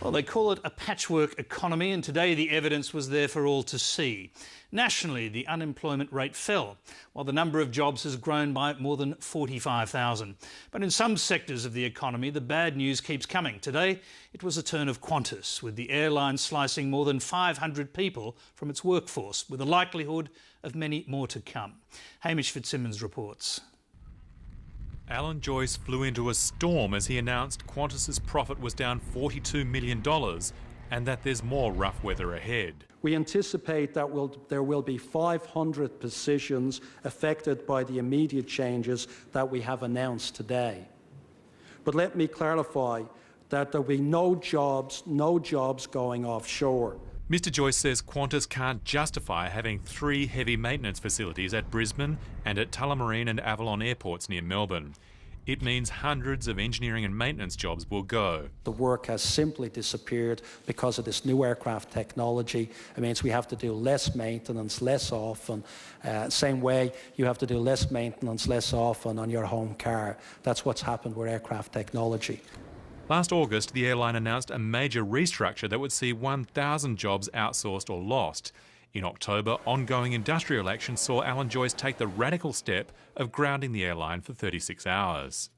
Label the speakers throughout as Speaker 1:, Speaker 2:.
Speaker 1: Well, they call it a patchwork economy, and today the evidence was there for all to see. Nationally, the unemployment rate fell, while the number of jobs has grown by more than 45,000. But in some sectors of the economy, the bad news keeps coming. Today, it was a turn of Qantas, with the airline slicing more than 500 people from its workforce, with the likelihood of many more to come. Hamish Fitzsimmons reports.
Speaker 2: Alan Joyce flew into a storm as he announced Qantas's profit was down $42 million and that there's more rough weather ahead.
Speaker 3: We anticipate that there will be 500 positions affected by the immediate changes that we have announced today. But let me clarify that there will be no jobs going offshore.
Speaker 2: Mr Joyce says Qantas can't justify having 3 heavy maintenance facilities at Brisbane and at Tullamarine and Avalon airports near Melbourne. It means hundreds of engineering and maintenance jobs will go.
Speaker 3: The work has simply disappeared because of this new aircraft technology. It means we have to do less maintenance, less often. Same way you have to do less maintenance, less often on your home car. That's what's happened with aircraft technology.
Speaker 2: Last August, the airline announced a major restructure that would see 1,000 jobs outsourced or lost. In October, ongoing industrial action saw Alan Joyce take the radical step of grounding the airline for 36 hours.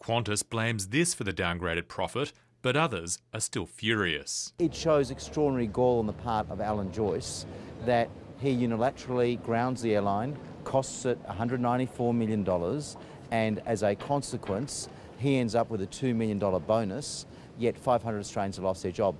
Speaker 2: Qantas blames this for the downgraded profit, but others are still furious.
Speaker 4: It shows extraordinary gall on the part of Alan Joyce that he unilaterally grounds the airline, costs it $194 million, and as a consequence, he ends up with a $2 million bonus, yet 500 Australians have lost their job.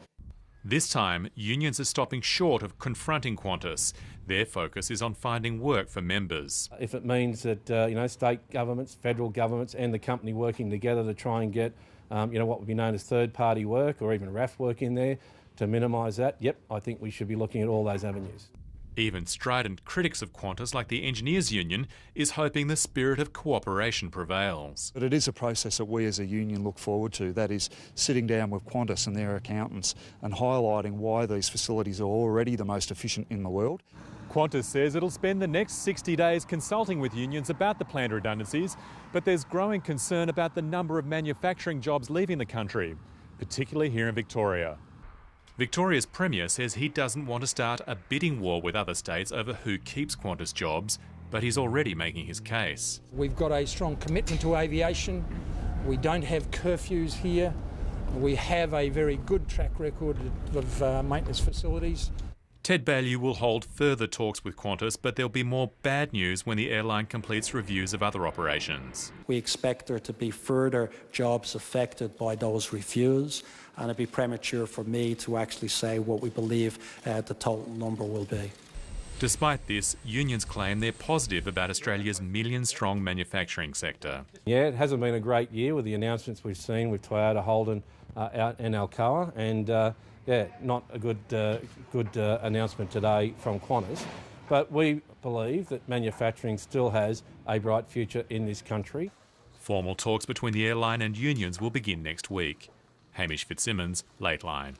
Speaker 2: This time, unions are stopping short of confronting Qantas. Their focus is on finding work for members.
Speaker 5: If it means that state governments, federal governments and the company working together to try and get what would be known as third-party work or even RAF work in there to minimise that, yep, I think we should be looking at all those avenues.
Speaker 2: Even strident critics of Qantas, like the Engineers Union, is hoping the spirit of cooperation prevails.
Speaker 6: But it is a process that we as a union look forward to, that is sitting down with Qantas and their accountants and highlighting why these facilities are already the most efficient in the world.
Speaker 2: Qantas says it'll spend the next 60 days consulting with unions about the planned redundancies, but there's growing concern about the number of manufacturing jobs leaving the country, particularly here in Victoria. Victoria's Premier says he doesn't want to start a bidding war with other states over who keeps Qantas jobs, but he's already making his case.
Speaker 7: We've got a strong commitment to aviation. We don't have curfews here. We have a very good track record of maintenance facilities.
Speaker 2: Ted Baillieu will hold further talks with Qantas, but there'll be more bad news when the airline completes reviews of other operations.
Speaker 3: We expect there to be further jobs affected by those reviews, and it'd be premature for me to actually say what we believe the total number will be.
Speaker 2: Despite this, unions claim they're positive about Australia's million-strong manufacturing sector.
Speaker 5: Yeah, it hasn't been a great year with the announcements we've seen with Toyota, Holden and Alcoa, and not a good announcement today from Qantas. But we believe that manufacturing still has a bright future in this country.
Speaker 2: Formal talks between the airline and unions will begin next week. Hamish Fitzsimmons, Lateline.